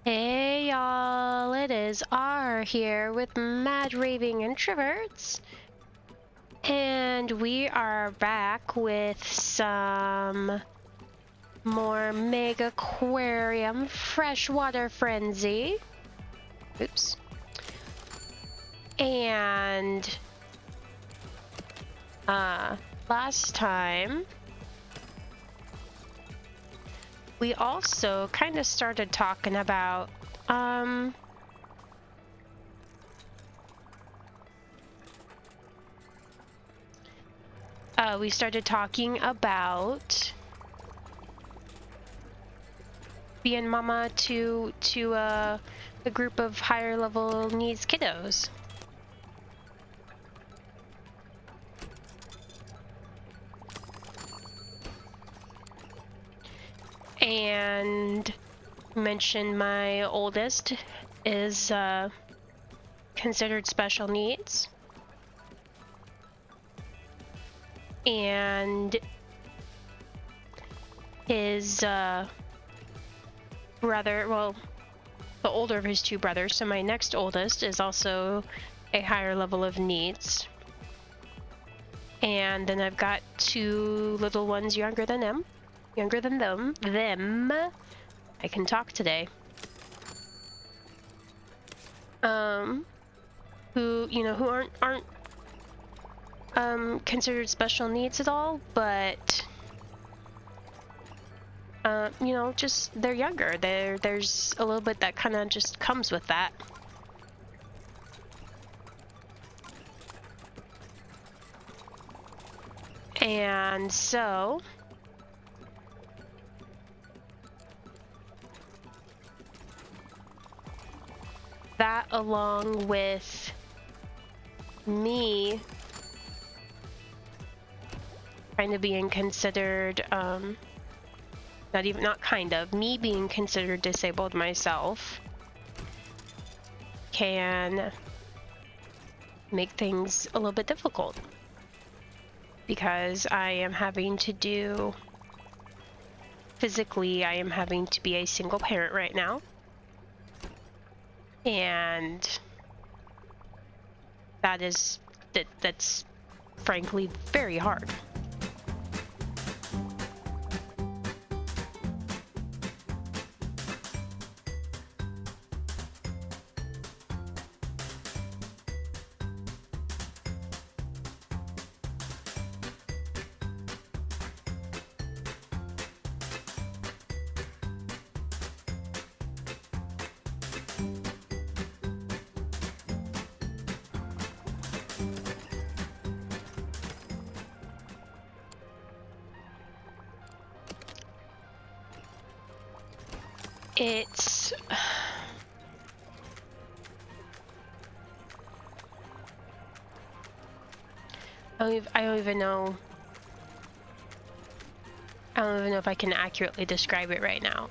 Hey y'all, it is R here with MadRavingIntrovert, and we are back with some more Megaquarium Freshwater Frenzy. Oops. And last time we also kind of started talking about we started talking about being mama to a group of higher level needs kiddos. And mentioned my oldest is considered special needs, and his brother, well, the older of his two brothers, so my next oldest is also a higher level of needs. And then I've got two little ones younger than them. I can talk today. Who aren't considered special needs at all, but just they're younger. There's a little bit that kind of just comes with that. And so that, along with me kind of being considered, me being considered disabled myself, can make things a little bit difficult, because I am having to be a single parent right now. And that's frankly very hard. It's I don't even know if I can accurately describe it right now.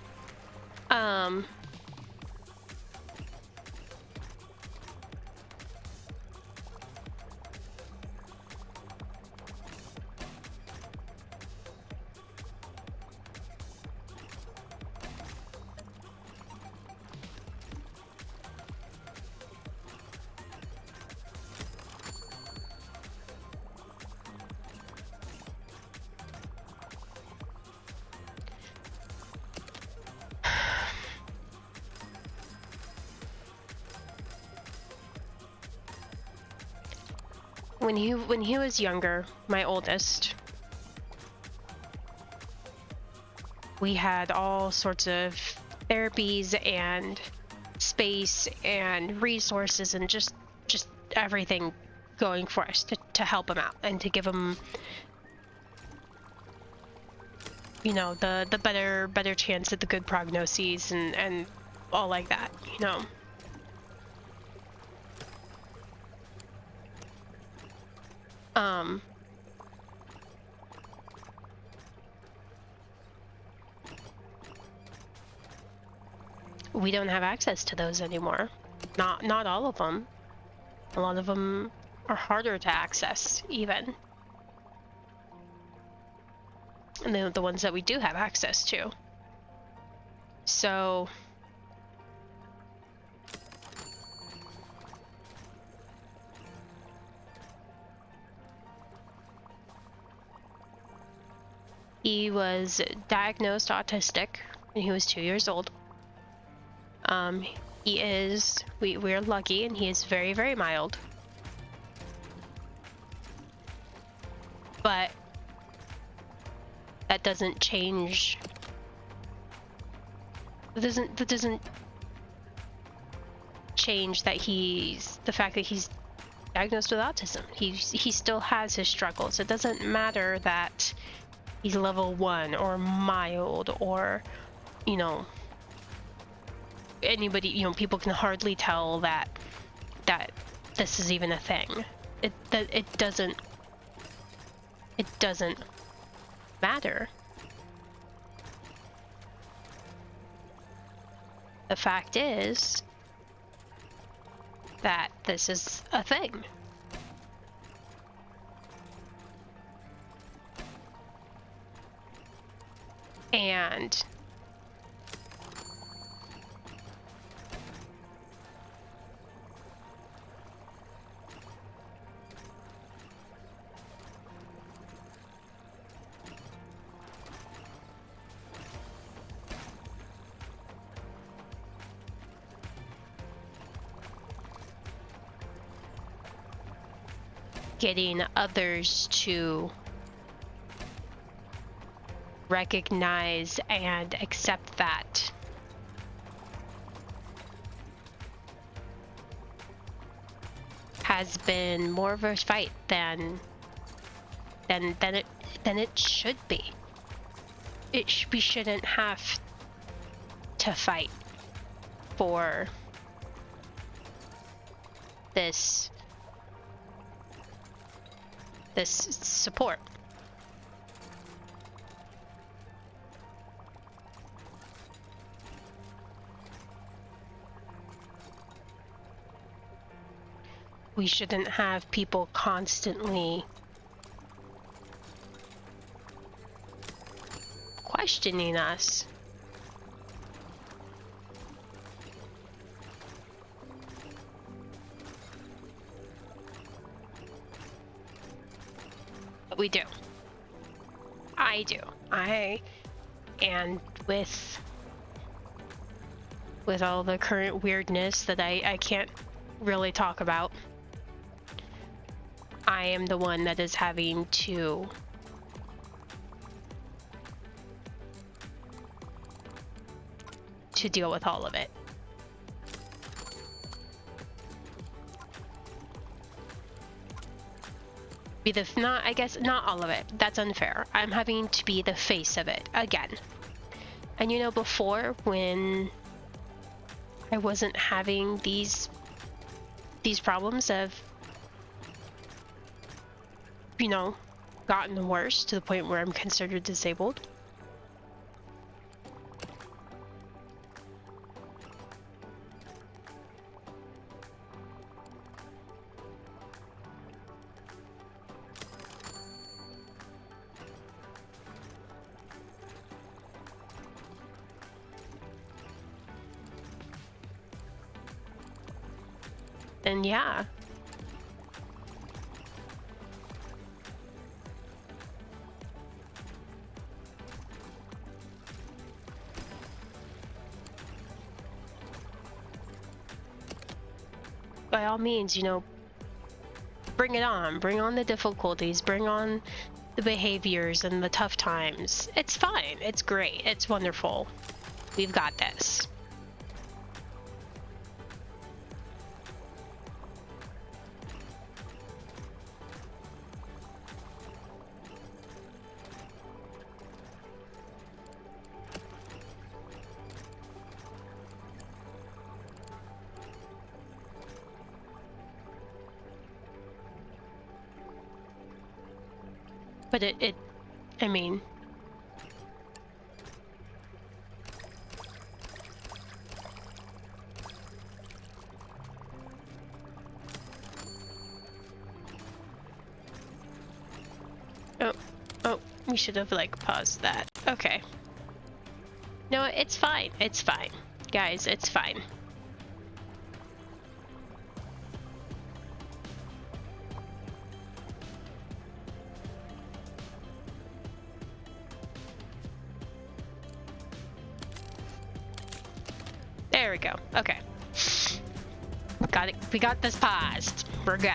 When he was younger, my oldest, we had all sorts of therapies and space and resources and just everything going for us to help him out and to give him, the better chance at the good prognoses and all like that, we don't have access to those anymore. Not all of them. A lot of them are harder to access, even. And the ones that we do have access to. So He was diagnosed autistic when he was 2 years old. We're lucky, and he is very, very mild. But that doesn't change. That doesn't change that the fact that he's diagnosed with autism. He still has his struggles. It doesn't matter that he's level 1 or mild, or, you know, anybody, you know, people can hardly tell that this is even a thing. It doesn't matter. The fact is that this is a thing. And getting others to recognize and accept that has been more of a fight than it should be. We shouldn't have to fight for this support. We shouldn't have people constantly questioning us. But we do. I do. And with all the current weirdness that I can't really talk about, I am the one that is having to deal with all of it. I guess not all of it. That's unfair. I'm having to be the face of it again. And you know, before, when I wasn't having these problems of, you know, gotten worse to the point where I'm considered disabled. And yeah. By all means, you know, bring it on. Bring on the difficulties. Bring on the behaviors and the tough times. It's fine. It's great. It's wonderful. We've got this. But I mean, oh, we should have like paused that. Okay. No, it's fine. It's fine. Guys, it's fine. we go. Okay. Got it. We got this paused. We're good.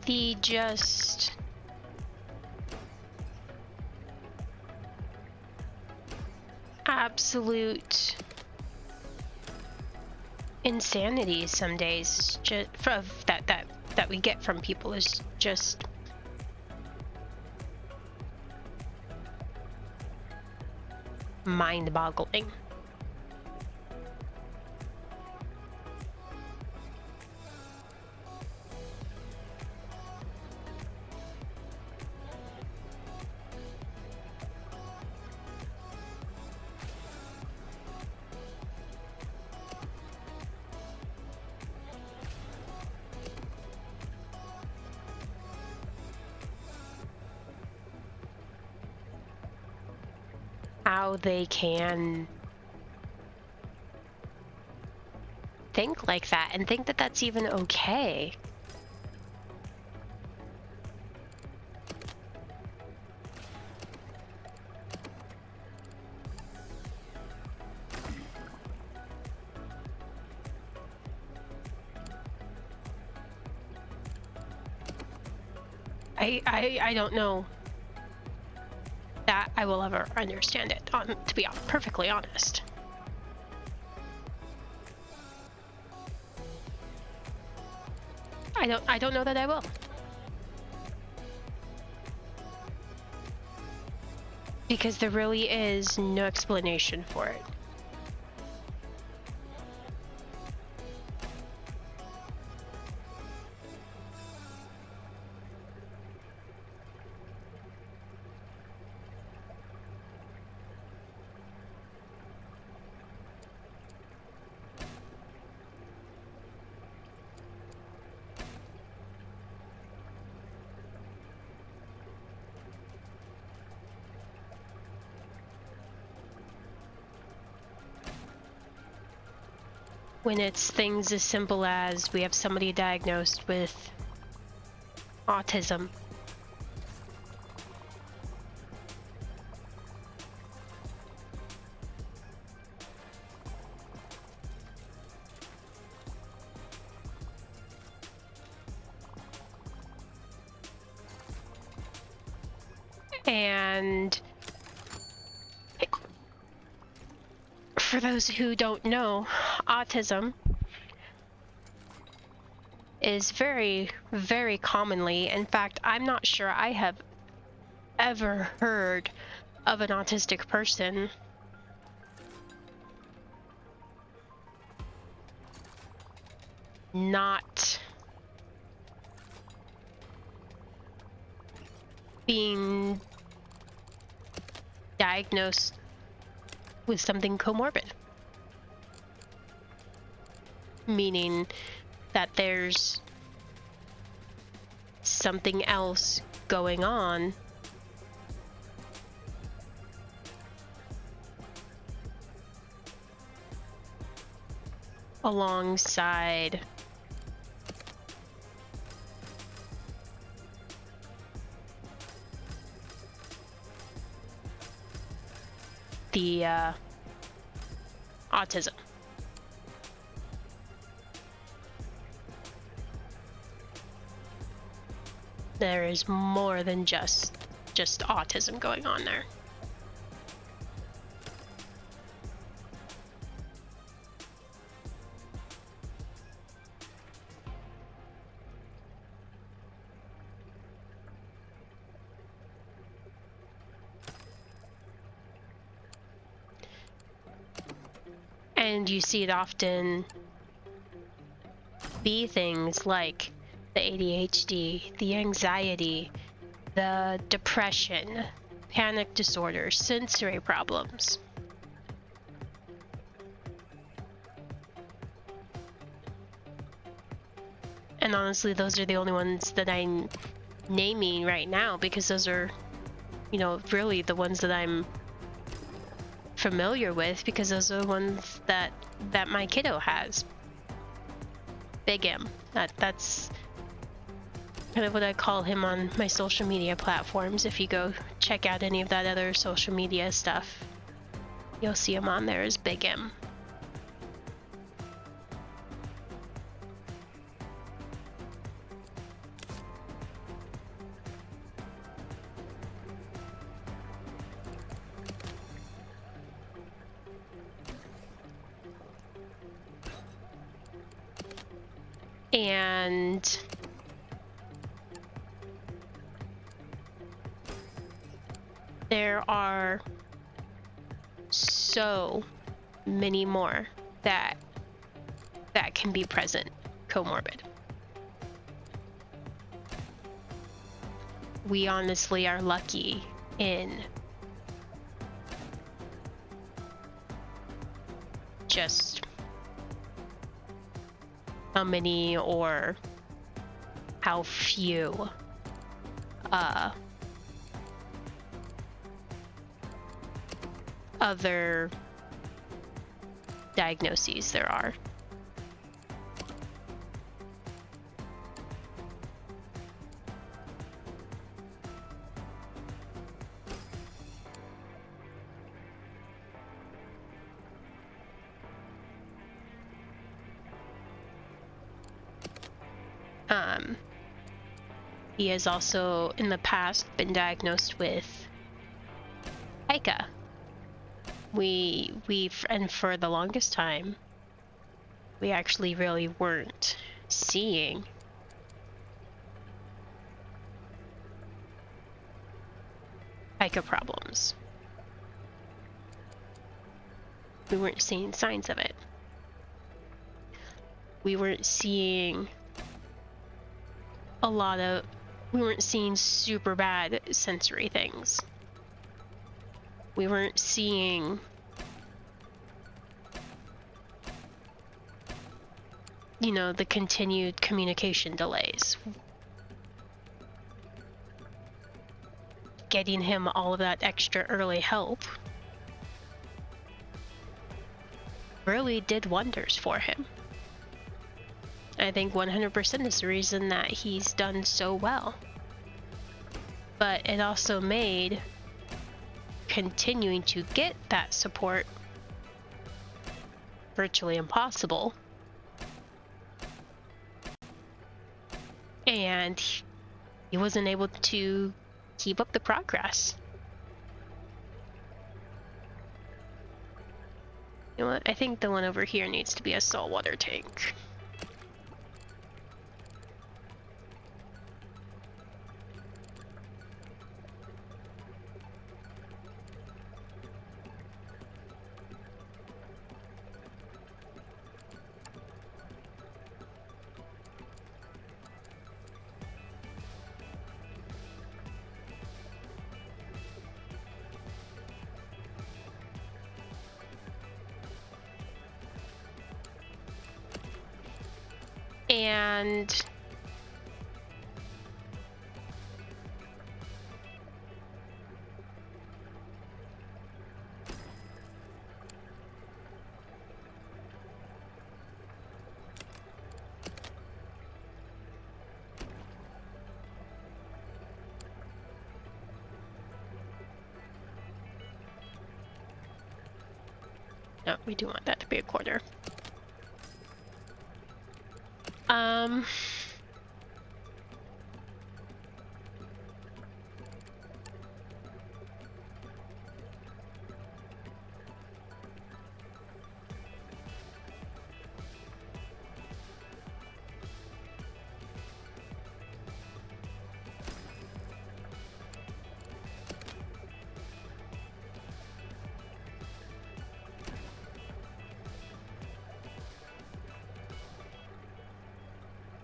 The just absolute insanity some days just that we get from people is just mind-boggling. How they can think like that and think that that's even okay. I don't know that I will ever understand it, to be perfectly honest. I don't know that I will. Because there really is no explanation for it. When it's things as simple as we have somebody diagnosed with autism. And for those who don't know, autism is very, very commonly, in fact, I'm not sure I have ever heard of an autistic person not being diagnosed with something comorbid, meaning that there's something else going on alongside the autism. There is more than just autism going on there. And you see it often be things like the ADHD, the anxiety, the depression, panic disorder, sensory problems. And honestly, those are the only ones that I'm naming right now, because those are, you know, really the ones that I'm familiar with, because those are the ones that my kiddo has. Big M. That's kind of what I call him on my social media platforms. If you go check out any of that other social media stuff, you'll see him on there as Big M. And there are so many more that can be present comorbid. We honestly are lucky in just how many or how few other diagnoses there are. He has also in the past been diagnosed with pica. And for the longest time, we actually really weren't seeing pica problems. We weren't seeing signs of it. We weren't seeing we weren't seeing super bad sensory things. We weren't seeing, you know, the continued communication delays. Getting him all of that extra early help really did wonders for him. I think 100% is the reason that he's done so well. But it also made continuing to get that support virtually impossible. And he wasn't able to keep up the progress. You know what? I think the one over here needs to be a saltwater tank. And no, we do want that to be a quarter.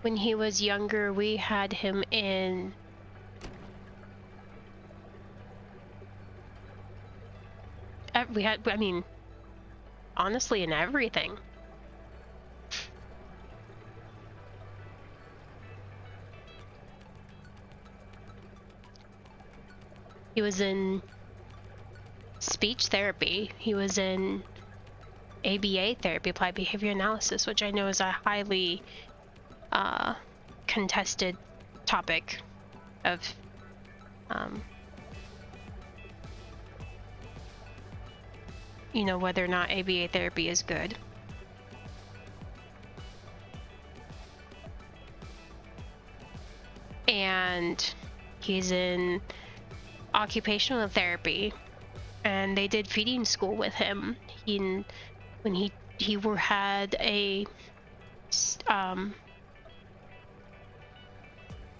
When he was younger, we had him in I mean, honestly, in everything. He was in speech therapy. He was in ABA therapy, applied behavior analysis, which I know is a highly contested topic of you know, whether or not ABA therapy is good. And he's in occupational therapy, and they did feeding school with him. When he had a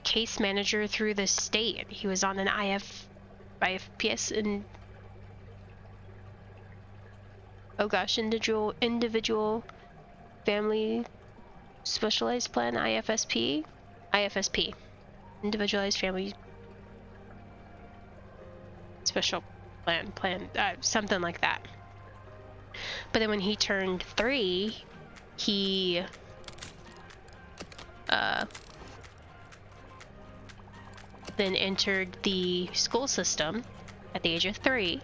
case manager through the state. He was on an IFPS and oh gosh, individual family specialized plan, IFSP, individualized family special plan, something like that. But then when he turned 3, he then entered the school system at the age of 3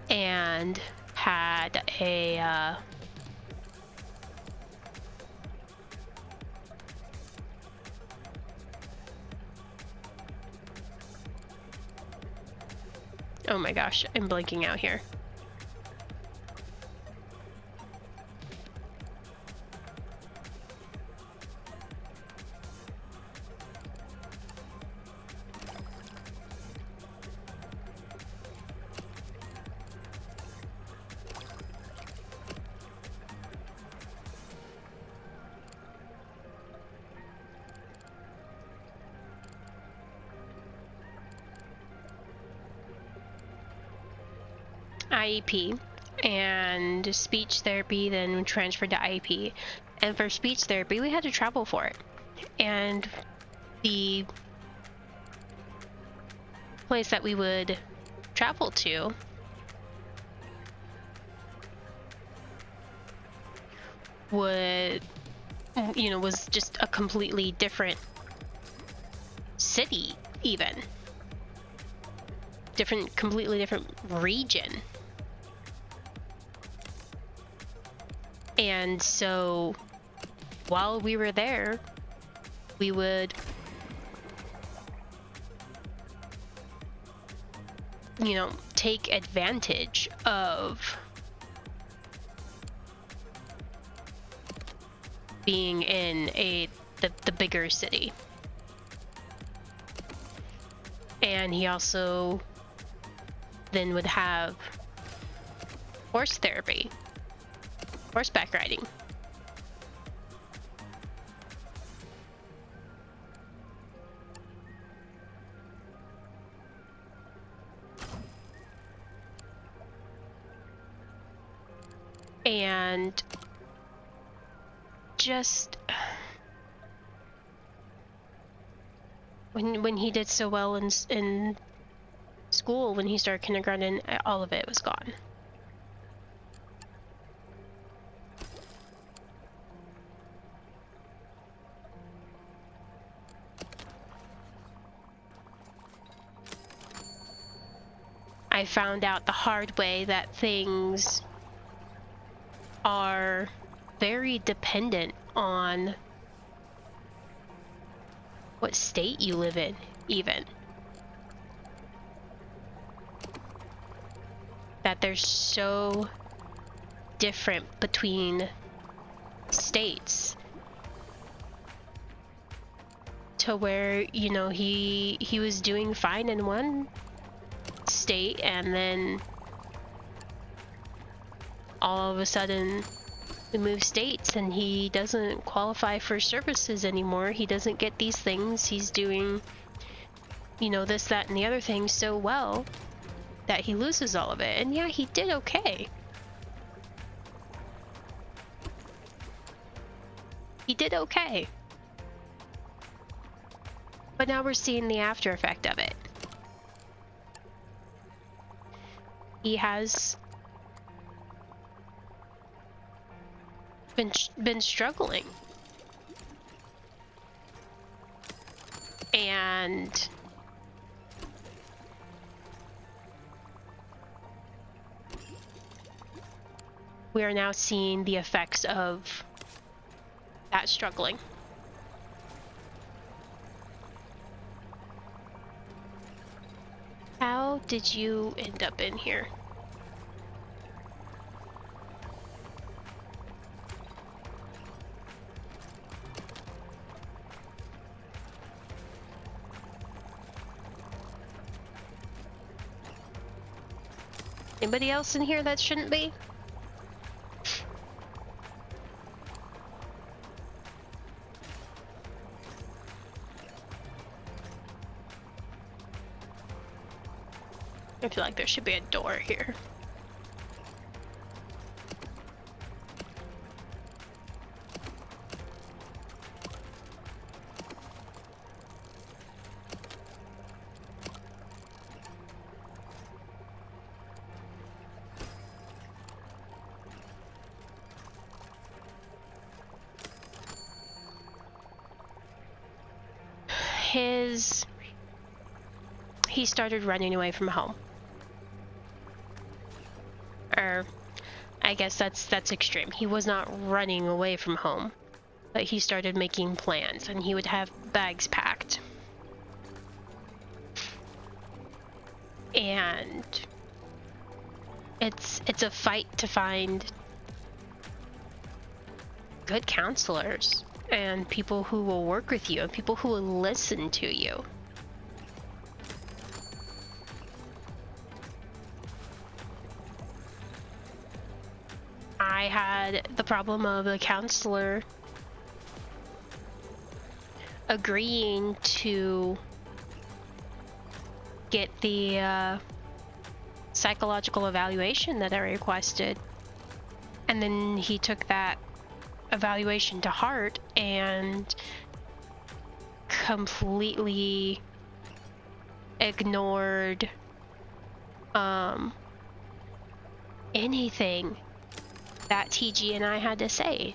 and had a oh my gosh, I'm blanking out here. IEP, and speech therapy then transferred to IEP. And for speech therapy, we had to travel for it. And the place that we would travel to was just a completely different city, even. Completely different region. And so while we were there, we would, take advantage of being in the bigger city. And he also then would have horse therapy, horseback riding. And just when he did so well in school, when he started kindergarten, all of it was gone. I found out the hard way that things are very dependent on what state you live in, even. That they're so different between states, to where, he was doing fine in one state, and then all of a sudden we move states and he doesn't qualify for services anymore. He doesn't get these things. He's doing, this, that, and the other thing so well that he loses all of it. And yeah, he did okay. He did okay. But now we're seeing the after effect of it. He has been struggling, and we are now seeing the effects of that struggling. How did you end up in here? Anybody else in here that shouldn't be? I feel like there should be a door here. He started running away from home. Or, I guess that's extreme. He was not running away from home, but he started making plans, and he would have bags packed. And it's a fight to find good counselors and people who will work with you and people who will listen to you. I had the problem of a counselor agreeing to get the psychological evaluation that I requested, and then he took that evaluation to heart and completely ignored anything that TG and I had to say.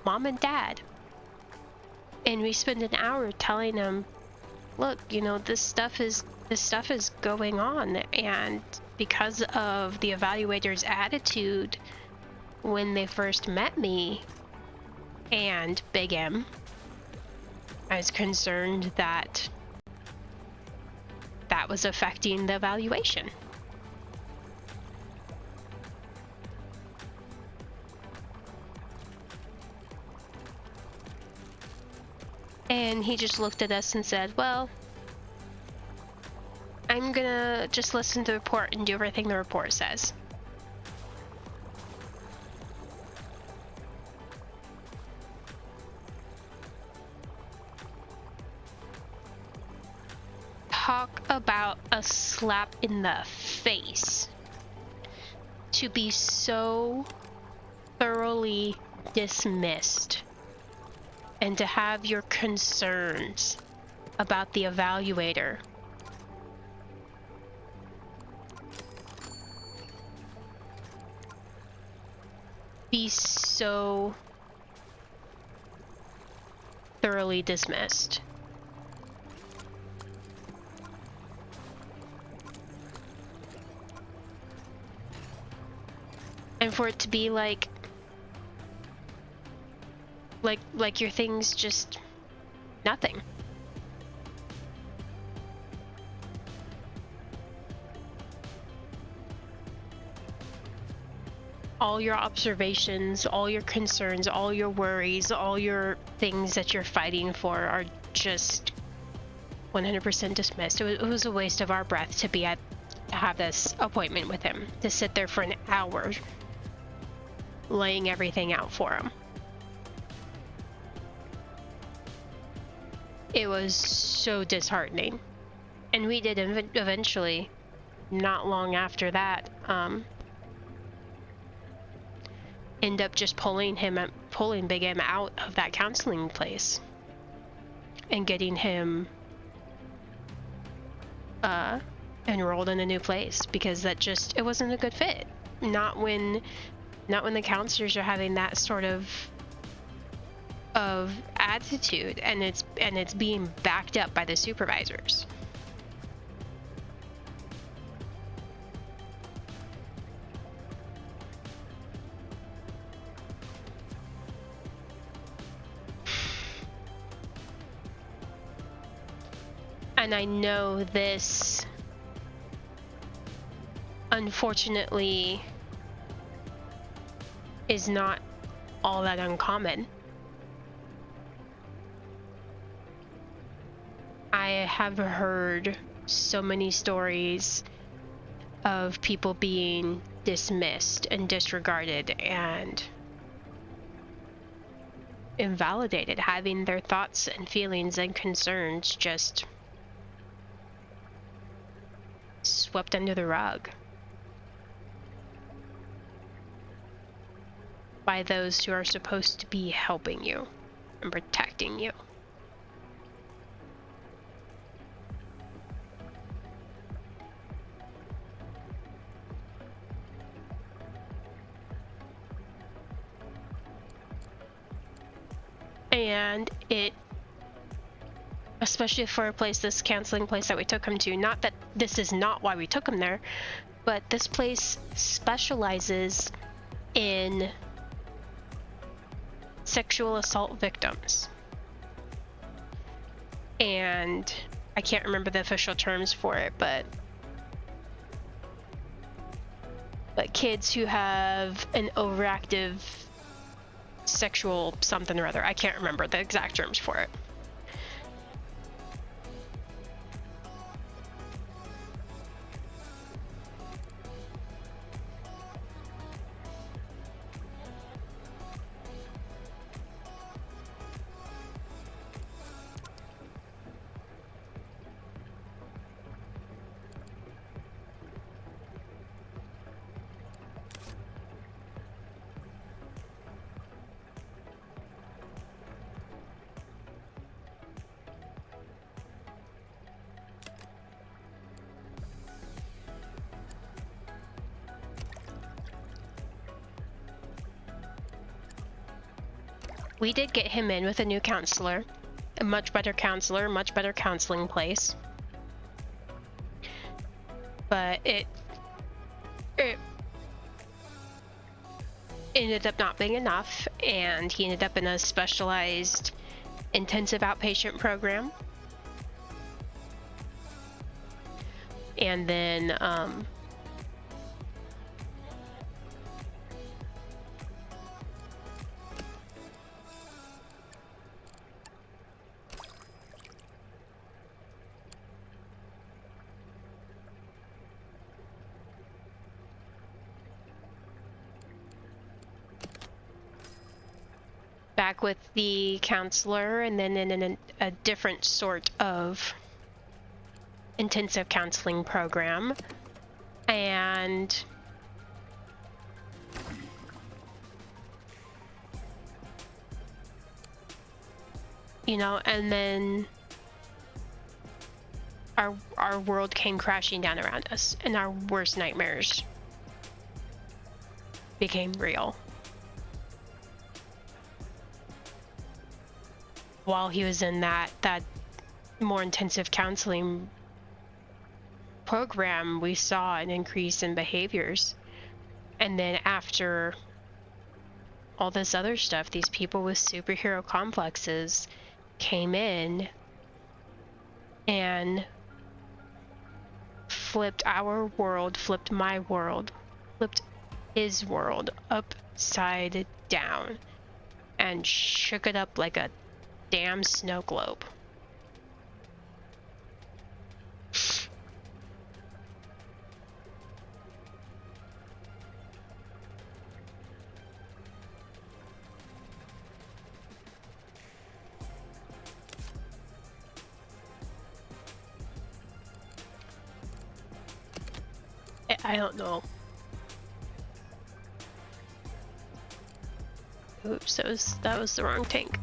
Mom and dad. And we spent an hour telling him, look, you know, this stuff is going on, and because of the evaluator's attitude when they first met me and Big M, I was concerned that that was affecting the evaluation. And he just looked at us and said, well, I'm gonna just listen to the report and do everything the report says. Talk about a slap in the face. To be so thoroughly dismissed and to have your concerns about the evaluator be so thoroughly dismissed. And for it to be like your thing's just nothing. All your observations, all your concerns, all your worries, all your things that you're fighting for are just 100% dismissed. It was a waste of our breath to have this appointment with him, to sit there for an hour laying everything out for him. It was so disheartening. And we did eventually, not long after that, end up just pulling Big M out of that counseling place and getting him enrolled in a new place, because it wasn't a good fit. Not when the counselors are having that sort of attitude, and it's being backed up by the supervisors. And I know this, unfortunately, is not all that uncommon. I have heard so many stories of people being dismissed and disregarded and invalidated, having their thoughts and feelings and concerns just swept under the rug by those who are supposed to be helping you and protecting you. And it, especially for a place, this counseling place that we took him to, not that this is not why we took him there, but this place specializes in sexual assault victims. And I can't remember the official terms for it, but kids who have an overactive sexual something or other. I can't remember the exact terms for it. We did get him in with a new counselor, a much better counselor, much better counseling place. But it ended up not being enough, and he ended up in a specialized intensive outpatient program. And then back with the counselor, and then in a different sort of intensive counseling program. And you know, and then our world came crashing down around us, and our worst nightmares became real. While he was in that more intensive counseling program, we saw an increase in behaviors. And then after all this other stuff, these people with superhero complexes came in and flipped our world, flipped my world, flipped his world upside down and shook it up like a damn snow globe. I don't know. Oops, that was the wrong tank.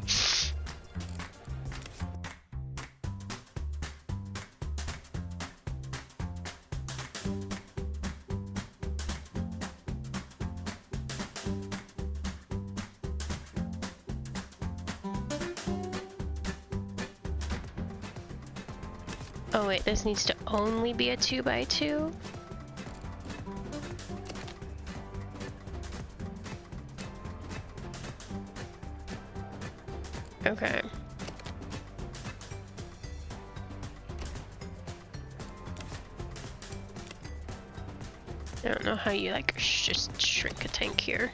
Oh wait, this needs to only be a 2x2? Okay. I don't know how you like just shrink a tank here.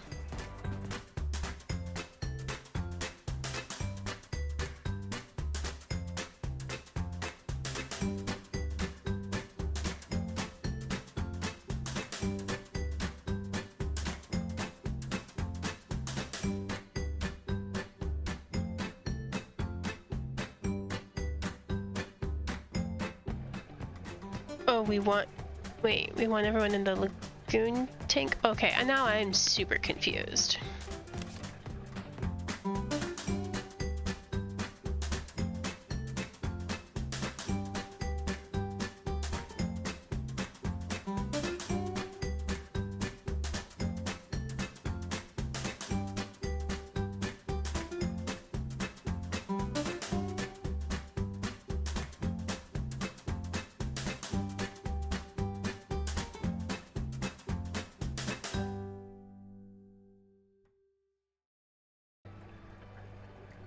Oh, we want everyone in the lagoon tank? Okay, and now I'm super confused.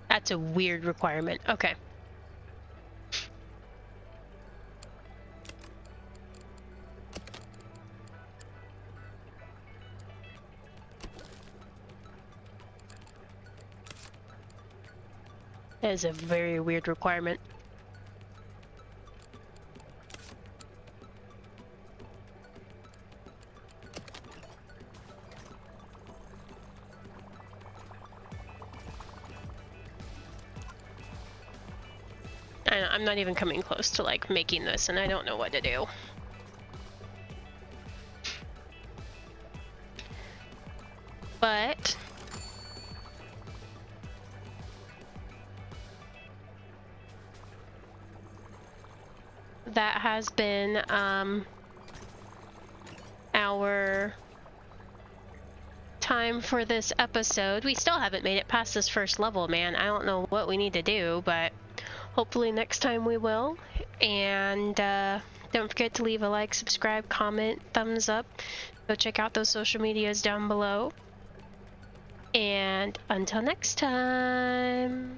That's a weird requirement. Okay. That is a very weird requirement. I'm not even coming close to like making this, and I don't know what to do. But that has been our time for this episode. We still haven't made it past this first level, man. I don't know what we need to do, but hopefully next time we will. And don't forget to leave a like, subscribe, comment, thumbs up. Go check out those social medias down below. And until next time.